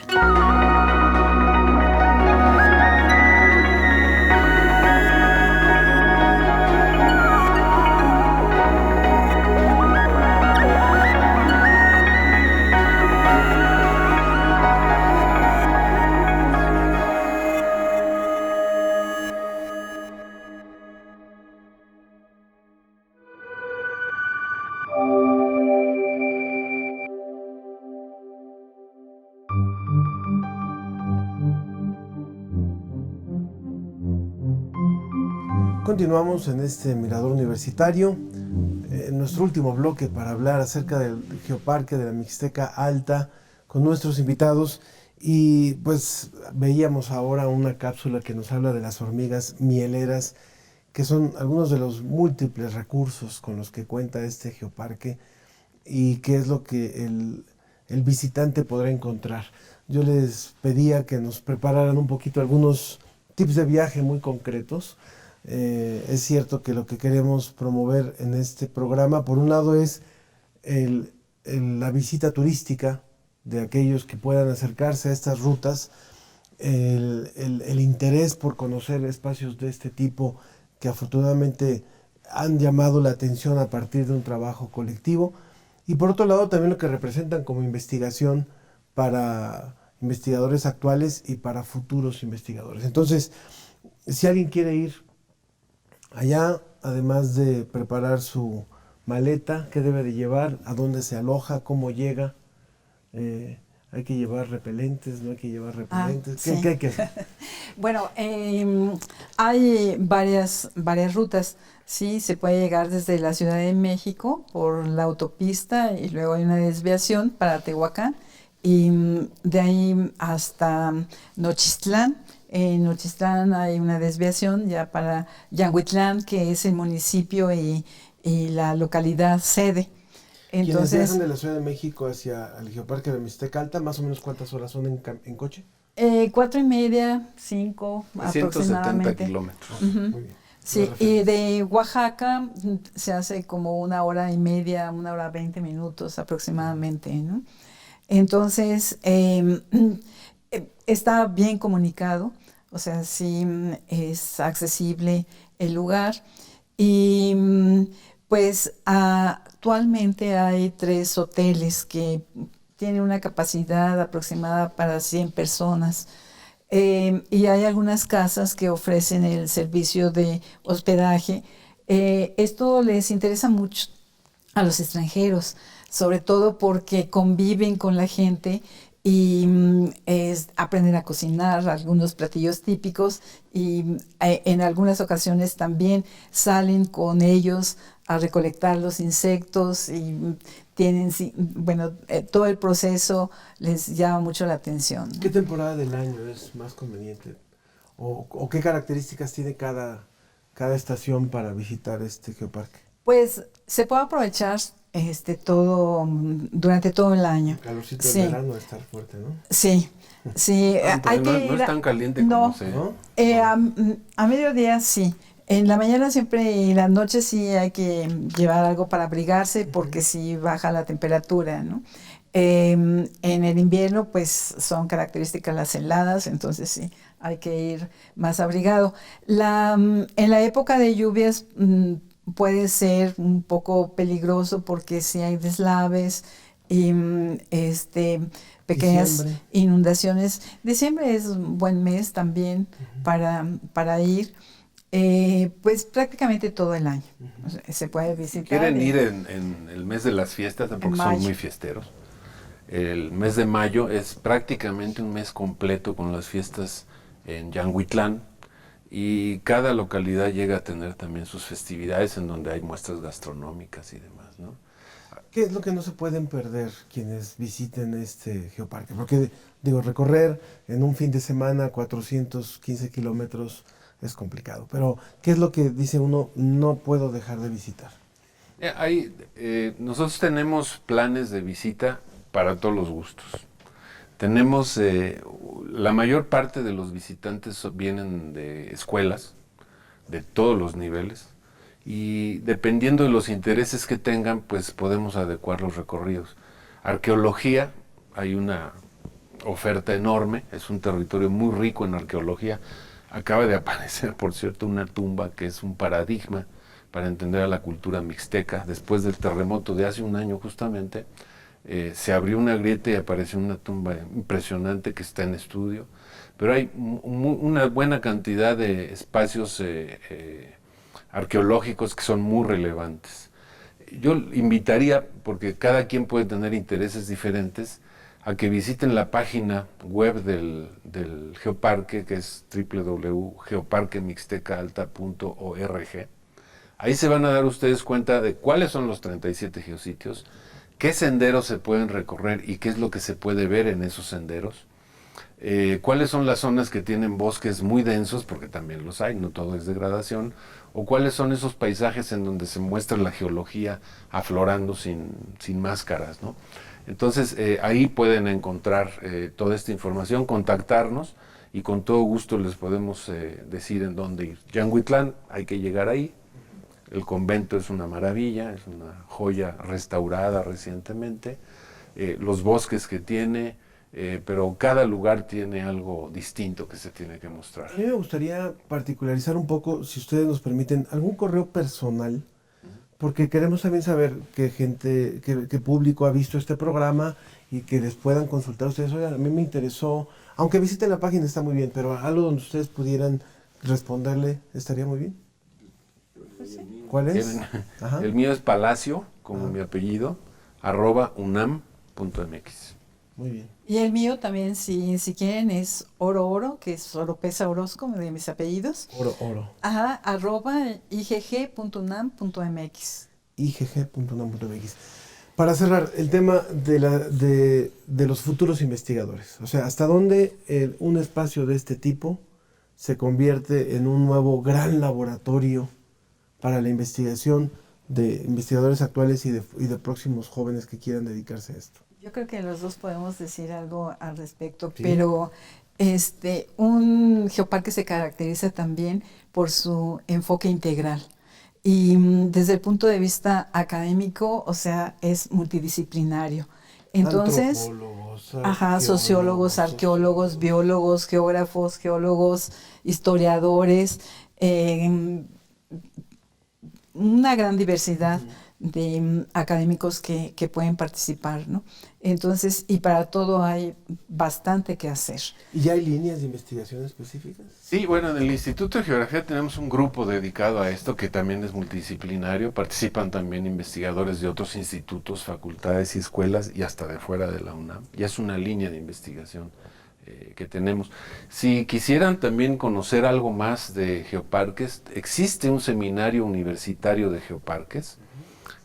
Continuamos en este Mirador Universitario, en nuestro último bloque para hablar acerca del Geoparque de la Mixteca Alta con nuestros invitados, y pues veíamos ahora una cápsula que nos habla de las hormigas mieleras, que son algunos de los múltiples recursos con los que cuenta este Geoparque y qué es lo que el visitante podrá encontrar. Yo les pedía que nos prepararan un poquito algunos tips de viaje muy concretos. Es cierto que lo que queremos promover en este programa, por un lado, es la visita turística de aquellos que puedan acercarse a estas rutas, el interés por conocer espacios de este tipo que afortunadamente han llamado la atención a partir de un trabajo colectivo, y por otro lado también lo que representan como investigación para investigadores actuales y para futuros investigadores. Entonces, si alguien quiere ir allá, además de preparar su maleta, ¿qué debe de llevar? ¿A dónde se aloja? ¿Cómo llega? ¿Hay que llevar repelentes? ¿No hay que llevar repelentes? Sí. ¿Qué hay que hacer? Bueno, hay varias rutas. Sí, se puede llegar desde la Ciudad de México por la autopista y luego hay una desviación para Tehuacán y de ahí hasta Nochistlán. En Nochistlán hay una desviación ya para Yanguitlán, que es el municipio y la localidad sede. Quienes Entonces, viajan de la Ciudad de México hacia el Geoparque de Mixteca Alta, ¿más o menos cuántas horas son en coche? 4:30, 5 170 aproximadamente. kilómetros. Muy bien. Sí, Más y referencia. de Oaxaca se hace como 1:30, 1:20 minutos aproximadamente, ¿no? Entonces, está bien comunicado, o sea, sí es accesible el lugar. Y pues actualmente hay 3 hoteles que tienen una capacidad aproximada para 100 personas. Y hay algunas casas que ofrecen el servicio de hospedaje. Esto les interesa mucho a los extranjeros, sobre todo porque conviven con la gente y aprenden a cocinar algunos platillos típicos y en algunas ocasiones también salen con ellos a recolectar los insectos y tienen, bueno, todo el proceso les llama mucho la atención, ¿no? ¿Qué temporada del año es más conveniente? ¿O qué características tiene cada estación para visitar este geoparque? Pues se puede aprovechar todo durante todo el año. El calorcito Sí. del verano va a estar fuerte, ¿no? Sí, sí. Pero no es tan caliente no, como se... ¿No? a mediodía sí. En la mañana siempre y en la noche sí hay que llevar algo para abrigarse porque sí baja la temperatura, ¿no? En el invierno pues son características las heladas, entonces sí, hay que ir más abrigado. En la época de lluvias puede ser un poco peligroso porque sí hay deslaves y pequeñas Diciembre. inundaciones. Diciembre es un buen mes también para ir. Pues prácticamente todo el año. O sea, se puede visitar. Quieren ir en el mes de las fiestas, tampoco son mayo. muy fiesteros. El mes de mayo es prácticamente un mes completo con las fiestas en Yanguitlán y cada localidad llega a tener también sus festividades en donde hay muestras gastronómicas y demás, ¿no? ¿Qué es lo que no se pueden perder quienes visiten este geoparque? Porque, digo, recorrer en un fin de semana 415 kilómetros es complicado. Pero, ¿qué es lo que dice uno no puedo dejar de visitar? Nosotros tenemos planes de visita para todos los gustos. Tenemos, la mayor parte de los visitantes vienen de escuelas, de todos los niveles, y dependiendo de los intereses que tengan, pues podemos adecuar los recorridos. Arqueología, hay una oferta enorme, es un territorio muy rico en arqueología. Acaba de aparecer, por cierto, una tumba que es un paradigma para entender a la cultura mixteca. Después del terremoto de hace un año justamente, se abrió una grieta y apareció una tumba impresionante que está en estudio. Pero hay una buena cantidad de espacios arqueológicos que son muy relevantes. Yo invitaría, porque cada quien puede tener intereses diferentes, a que visiten la página web del geoparque, que es www.geoparquemixtecaalta.org. Ahí se van a dar ustedes cuenta de cuáles son los 37 geositios, qué senderos se pueden recorrer y qué es lo que se puede ver en esos senderos, cuáles son las zonas que tienen bosques muy densos, porque también los hay, no todo es degradación, o cuáles son esos paisajes en donde se muestra la geología aflorando sin máscaras, ¿no? Entonces, ahí pueden encontrar toda esta información, contactarnos y con todo gusto les podemos decir en dónde ir. Yanguitlán, hay que llegar ahí. El convento es una maravilla, es una joya restaurada recientemente. Los bosques que tiene, pero cada lugar tiene algo distinto que se tiene que mostrar. A mí me gustaría particularizar un poco, si ustedes nos permiten, algún correo personal, porque queremos también saber qué gente, qué público ha visto este programa y que les puedan consultar ustedes. Oigan, a mí me interesó, aunque visiten la página está muy bien, pero algo donde ustedes pudieran responderle estaría muy bien. ¿Cuál es? El mío es Palacio, como mi apellido, @unam.mx. Muy bien. Y el mío también, si quieren, es Oro, que es Oropesa Orozco, de mis apellidos. Oro. Ajá, @igg.unam.mx. igg.unam.mx. Para cerrar, el tema de los futuros investigadores. O sea, ¿hasta dónde un espacio de este tipo se convierte en un nuevo gran laboratorio para la investigación de investigadores actuales y de próximos jóvenes que quieran dedicarse a esto? Yo creo que los dos podemos decir algo al respecto, Sí. pero un geoparque se caracteriza también por su enfoque integral. Y desde el punto de vista académico, o sea, es multidisciplinario. Entonces, Antropólogos, sociólogos, arqueólogos, biólogos, geólogos, historiadores, una gran diversidad de académicos que pueden participar, ¿no? Entonces, y para todo hay bastante que hacer. ¿Y ya hay líneas de investigación específicas? Sí, bueno, en el Instituto de Geografía tenemos un grupo dedicado a esto que también es multidisciplinario. Participan también investigadores de otros institutos, facultades y escuelas y hasta de fuera de la UNAM. Ya es una línea de investigación que tenemos. Si quisieran también conocer algo más de geoparques, existe un seminario universitario de geoparques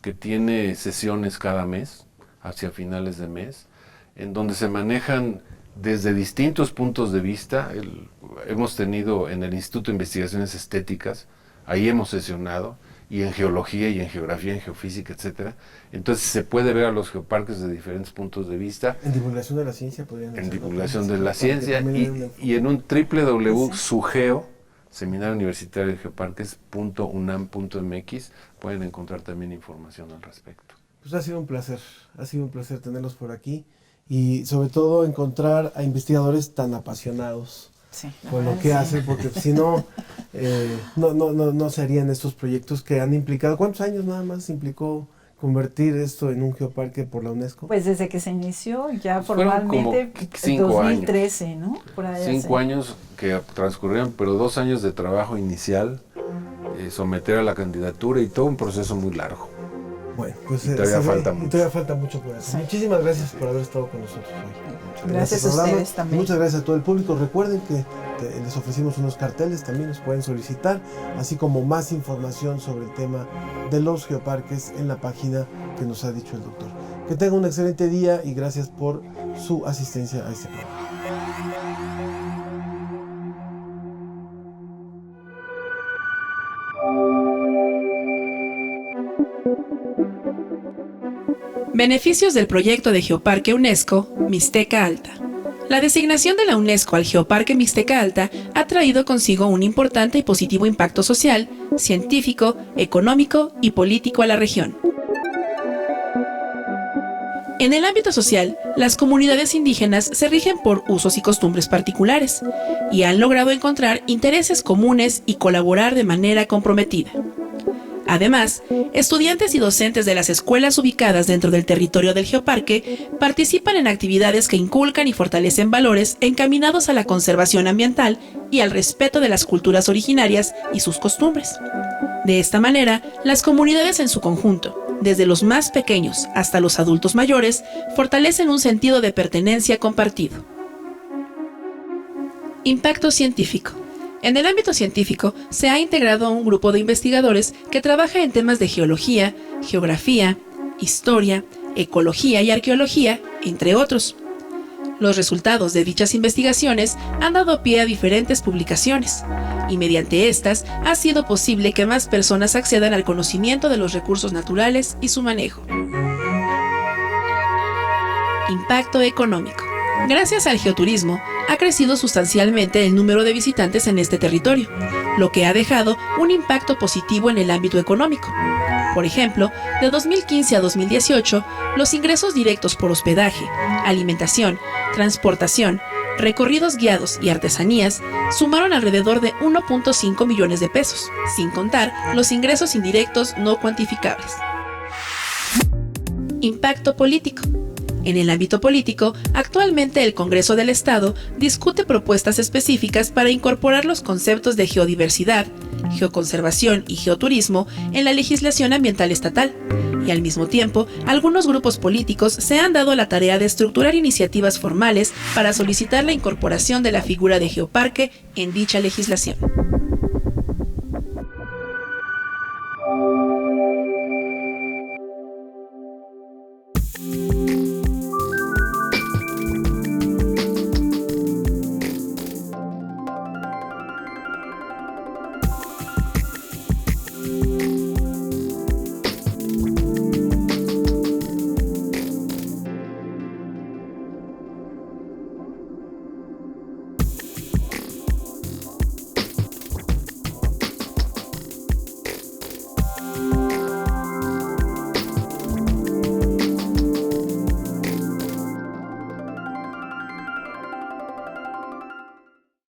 que tiene sesiones cada mes, hacia finales de mes, en donde se manejan desde distintos puntos de vista. Hemos tenido en el Instituto de Investigaciones Estéticas, ahí hemos sesionado, y en geología, y en geografía, en geofísica, etcétera. Entonces se puede ver a los geoparques de diferentes puntos de vista. En divulgación de la ciencia podrían En hacerlo, divulgación pues, de la ciencia, y en un www.sugeo, Seminario Universitario de Geoparques.unam.mx, pueden encontrar también información al respecto. Pues ha sido un placer tenerlos por aquí y sobre todo encontrar a investigadores tan apasionados Sí, con lo que hacen, porque si no, no se harían estos proyectos que han implicado. ¿Cuántos años nada más implicó convertir esto en un geoparque por la UNESCO? Pues desde que se inició ya Fueron formalmente, como 5 2013, ¿no? Por allá 5 años que transcurrieron, pero 2 años de trabajo inicial, someter a la candidatura y todo un proceso muy largo. Bueno, pues todavía falta mucho. todavía falta mucho por hacer. Sí. Muchísimas gracias por haber estado con nosotros hoy. Gracias a programa. ustedes también. Muchas gracias a todo el público. Recuerden que les ofrecimos unos carteles, también los pueden solicitar, así como más información sobre el tema de los geoparques en la página que nos ha dicho el doctor. Que tengan un excelente día y gracias por su asistencia a este programa. Beneficios del proyecto de Geoparque UNESCO Mixteca Alta. La designación de la UNESCO al Geoparque Mixteca Alta ha traído consigo un importante y positivo impacto social, científico, económico y político a la región. En el ámbito social, las comunidades indígenas se rigen por usos y costumbres particulares y han logrado encontrar intereses comunes y colaborar de manera comprometida. Además, estudiantes y docentes de las escuelas ubicadas dentro del territorio del geoparque participan en actividades que inculcan y fortalecen valores encaminados a la conservación ambiental y al respeto de las culturas originarias y sus costumbres. De esta manera, las comunidades en su conjunto, desde los más pequeños hasta los adultos mayores, fortalecen un sentido de pertenencia compartido. Impacto científico. En el ámbito científico, se ha integrado a un grupo de investigadores que trabaja en temas de geología, geografía, historia, ecología y arqueología, entre otros. Los resultados de dichas investigaciones han dado pie a diferentes publicaciones, y mediante estas ha sido posible que más personas accedan al conocimiento de los recursos naturales y su manejo. Impacto económico. Gracias al geoturismo, ha crecido sustancialmente el número de visitantes en este territorio, lo que ha dejado un impacto positivo en el ámbito económico. Por ejemplo, de 2015 a 2018, los ingresos directos por hospedaje, alimentación, transportación, recorridos guiados y artesanías sumaron alrededor de 1.5 millones de pesos, sin contar los ingresos indirectos no cuantificables. Impacto político. En el ámbito político, actualmente el Congreso del Estado discute propuestas específicas para incorporar los conceptos de geodiversidad, geoconservación y geoturismo en la legislación ambiental estatal, y al mismo tiempo, algunos grupos políticos se han dado la tarea de estructurar iniciativas formales para solicitar la incorporación de la figura de geoparque en dicha legislación.